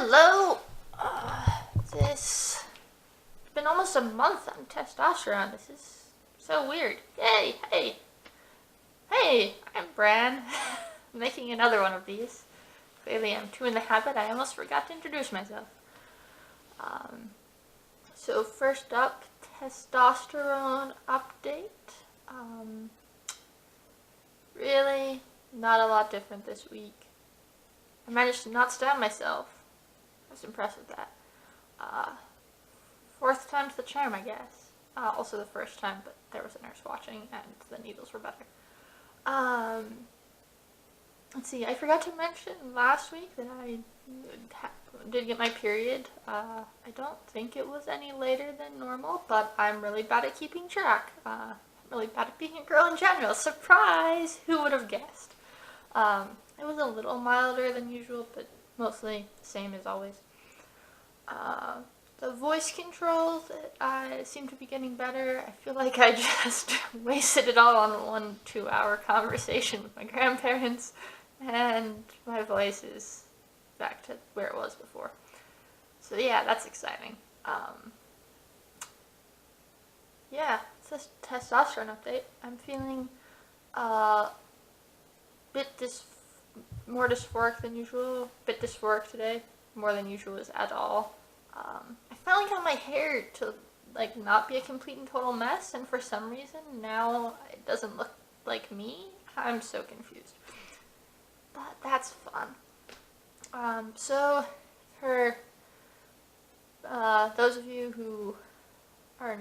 Hello! It's been almost a month on testosterone. This is so weird. Yay! Hey! I'm Bran. Making another one of these. Clearly I'm too in the habit, I almost forgot to introduce myself. So first up, testosterone update. Really not a lot different this week. I managed to not stab myself. I was impressed with that. Fourth time's the charm, I guess. Also the first time, but there was a nurse watching and the needles were better. Let's see, I forgot to mention last week that I did get my period. I don't think it was any later than normal, but I'm really bad at keeping track. I'm really bad at being a girl in general. Surprise! Who would have guessed? It was a little milder than usual, but mostly the same as always. The voice controls, I seem to be getting better. I feel like I just wasted it all on one 2-hour conversation with my grandparents, and my voice is back to where it was before. So yeah, that's exciting. Yeah, it's a testosterone update. I'm feeling more dysphoric than usual. Bit dysphoric today, more than usual is at all. I finally got my hair to not be a complete and total mess, and for some reason now it doesn't look like me. I'm so confused, but that's fun. So for those of you who are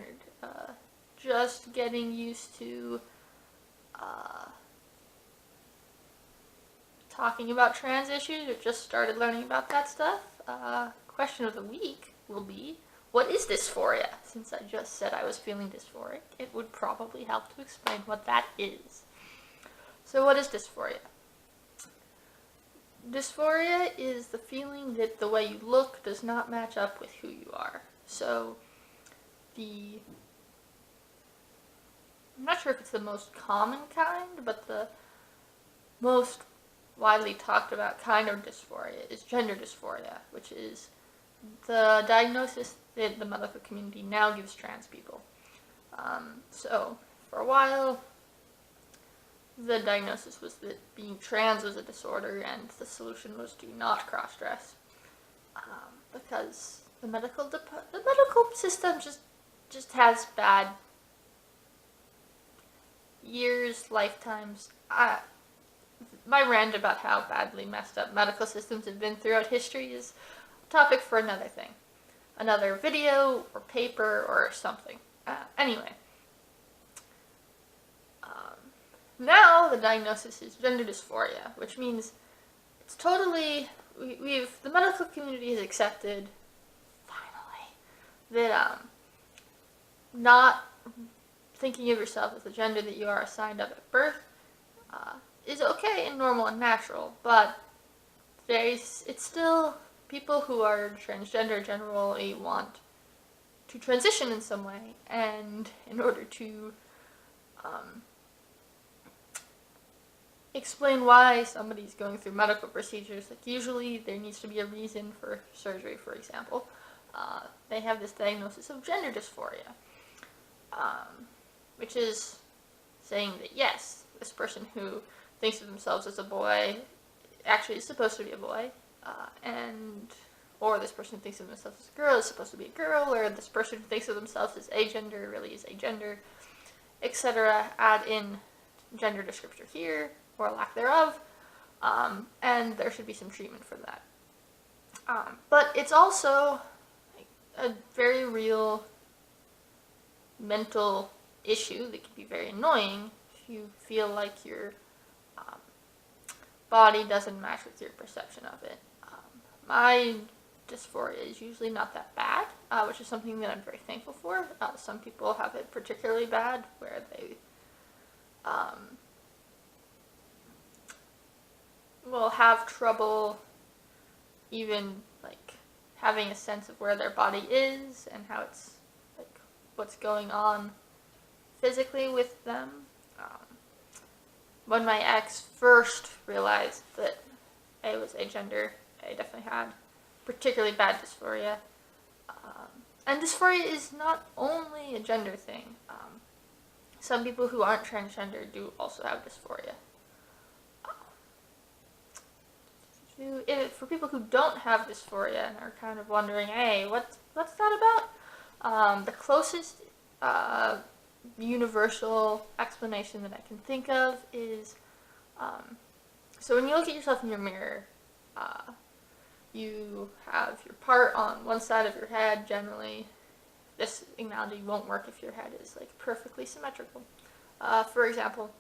just getting used to talking about trans issues or just started learning about that stuff, question of the week will be, what is dysphoria? Since I just said I was feeling dysphoric, it would probably help to explain what that is. So what is dysphoria? Dysphoria is the feeling that the way you look does not match up with who you are. So I'm not sure if it's the most common kind, but the most widely talked about kind of dysphoria is gender dysphoria, which is the diagnosis that the medical community now gives trans people. So for a while, the diagnosis was that being trans was a disorder, and the solution was to not cross-dress, because the medical system just has bad years, lifetimes. My rant about how badly messed up medical systems have been throughout history is a topic for another thing. Another video, or paper, or something. Anyway. Now the diagnosis is gender dysphoria, which means it's totally, the medical community has accepted, finally, that not thinking of yourself as the gender that you are assigned up at birth is okay and normal and natural, but it's still people who are transgender generally want to transition in some way, and in order to explain why somebody's going through medical procedures, usually there needs to be a reason for surgery, for example, they have this diagnosis of gender dysphoria, which is saying that yes, this person who thinks of themselves as a boy actually is supposed to be a boy, or this person who thinks of themselves as a girl is supposed to be a girl, or this person who thinks of themselves as agender really is agender, etc. Add in gender descriptor here, or lack thereof, and there should be some treatment for that. But it's also a very real mental issue that can be very annoying if you feel like your body doesn't match with your perception of it. My dysphoria is usually not that bad, which is something that I'm very thankful for. Some people have it particularly bad, where they will have trouble even having a sense of where their body is and how it's what's going on physically with them. When my ex first realized that I was agender, I definitely had particularly bad dysphoria. And dysphoria is not only a gender thing. Some people who aren't transgender do also have dysphoria. For people who don't have dysphoria and are kind of wondering, hey, what's that about? The closest universal explanation that I can think of is, so when you look at yourself in your mirror, you have your part on one side of your head generally. This analogy won't work if your head is like perfectly symmetrical, for example.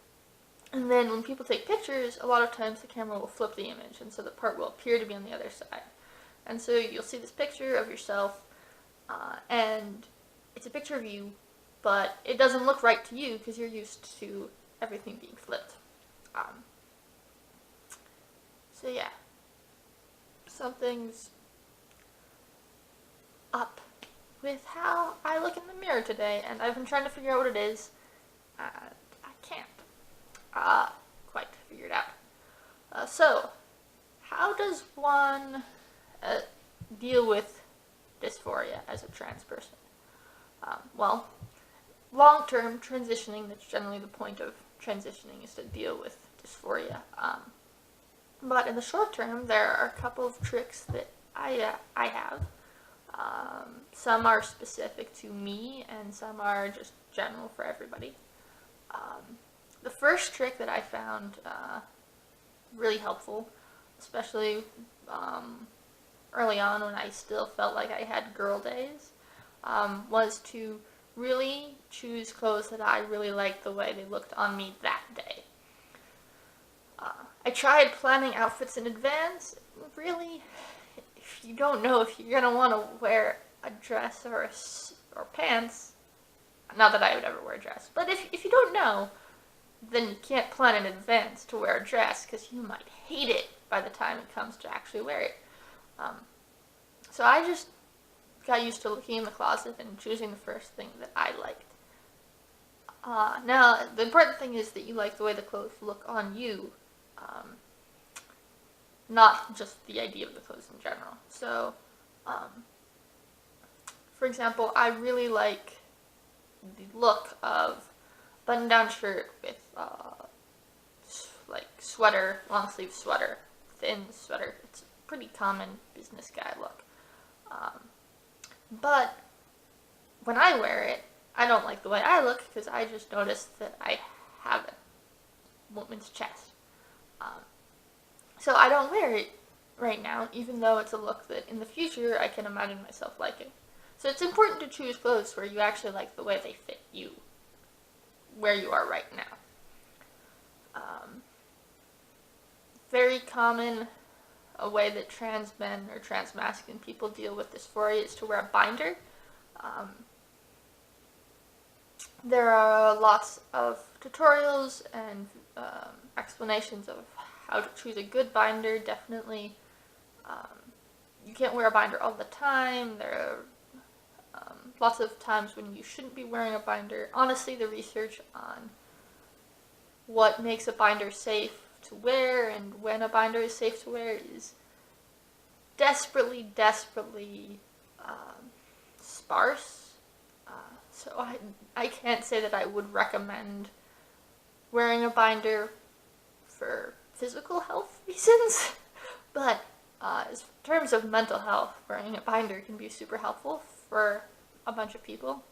And then when people take pictures, a lot of times the camera will flip the image, and so the part will appear to be on the other side. And so you'll see this picture of yourself, and it's a picture of you, but it doesn't look right to you because you're used to everything being flipped. So yeah, something's up with how I look in the mirror today, and I've been trying to figure out what it is. I can't quite figure it out. So, how does one deal with dysphoria as a trans person? Well, long-term transitioning, that's generally the point of transitioning, is to deal with dysphoria. But in the short term, there are a couple of tricks that I have. Some are specific to me, and some are just general for everybody. The first trick that I found really helpful, especially early on when I still felt like I had girl days, was to really choose clothes that I really liked the way they looked on me that day. I tried planning outfits in advance. Really, if you don't know if you're going to want to wear a dress or pants, not that I would ever wear a dress, but if you don't know, then you can't plan in advance to wear a dress because you might hate it by the time it comes to actually wear it. So I just got used to looking in the closet and choosing the first thing that I liked. Now, the important thing is that you like the way the clothes look on you, not just the idea of the clothes in general. So, for example, I really like the look of button-down shirt with like sweater, long sleeve sweater, thin sweater. It's a pretty common business guy look. But when I wear it, I don't like the way I look because I just noticed that I have a woman's chest. So I don't wear it right now, even though it's a look that in the future I can imagine myself liking. So it's important to choose clothes where you actually like the way they fit you, where you are right now. Very common a way that trans men or trans masculine people deal with dysphoria is to wear a binder. There are lots of tutorials and explanations of how to choose a good binder. Definitely, you can't wear a binder all the time. There are lots of times when you shouldn't be wearing a binder. Honestly, the research on what makes a binder safe to wear and when a binder is safe to wear is desperately sparse. So I can't say that I would recommend wearing a binder for physical health reasons, but in terms of mental health, wearing a binder can be super helpful for a bunch of people.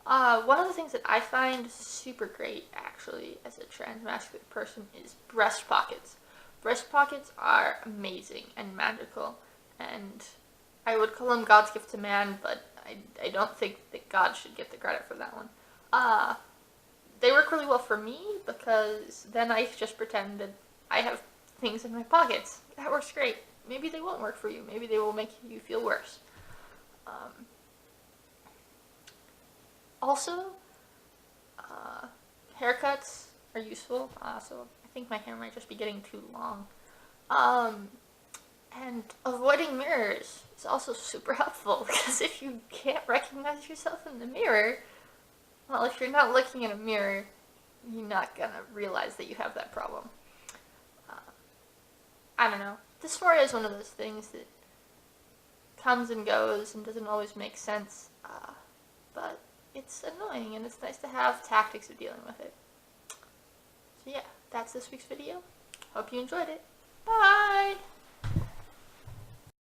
One of the things that I find super great, actually, as a trans masculine person is breast pockets. Breast pockets are amazing and magical, and I would call them God's gift to man, but I don't think that God should get the credit for that one. They work really well for me because then I just pretend that I have things in my pockets. That works great. Maybe they won't work for you. Maybe they will make you feel worse. Also, haircuts are useful. So I think my hair might just be getting too long. And avoiding mirrors is also super helpful because if you can't recognize yourself in the mirror, well, if you're not looking in a mirror, you're not gonna realize that you have that problem. I don't know. dysphoria is one of those things that comes and goes and doesn't always make sense, but it's annoying and it's nice to have tactics of dealing with it. So yeah, that's this week's video. Hope you enjoyed it. Bye!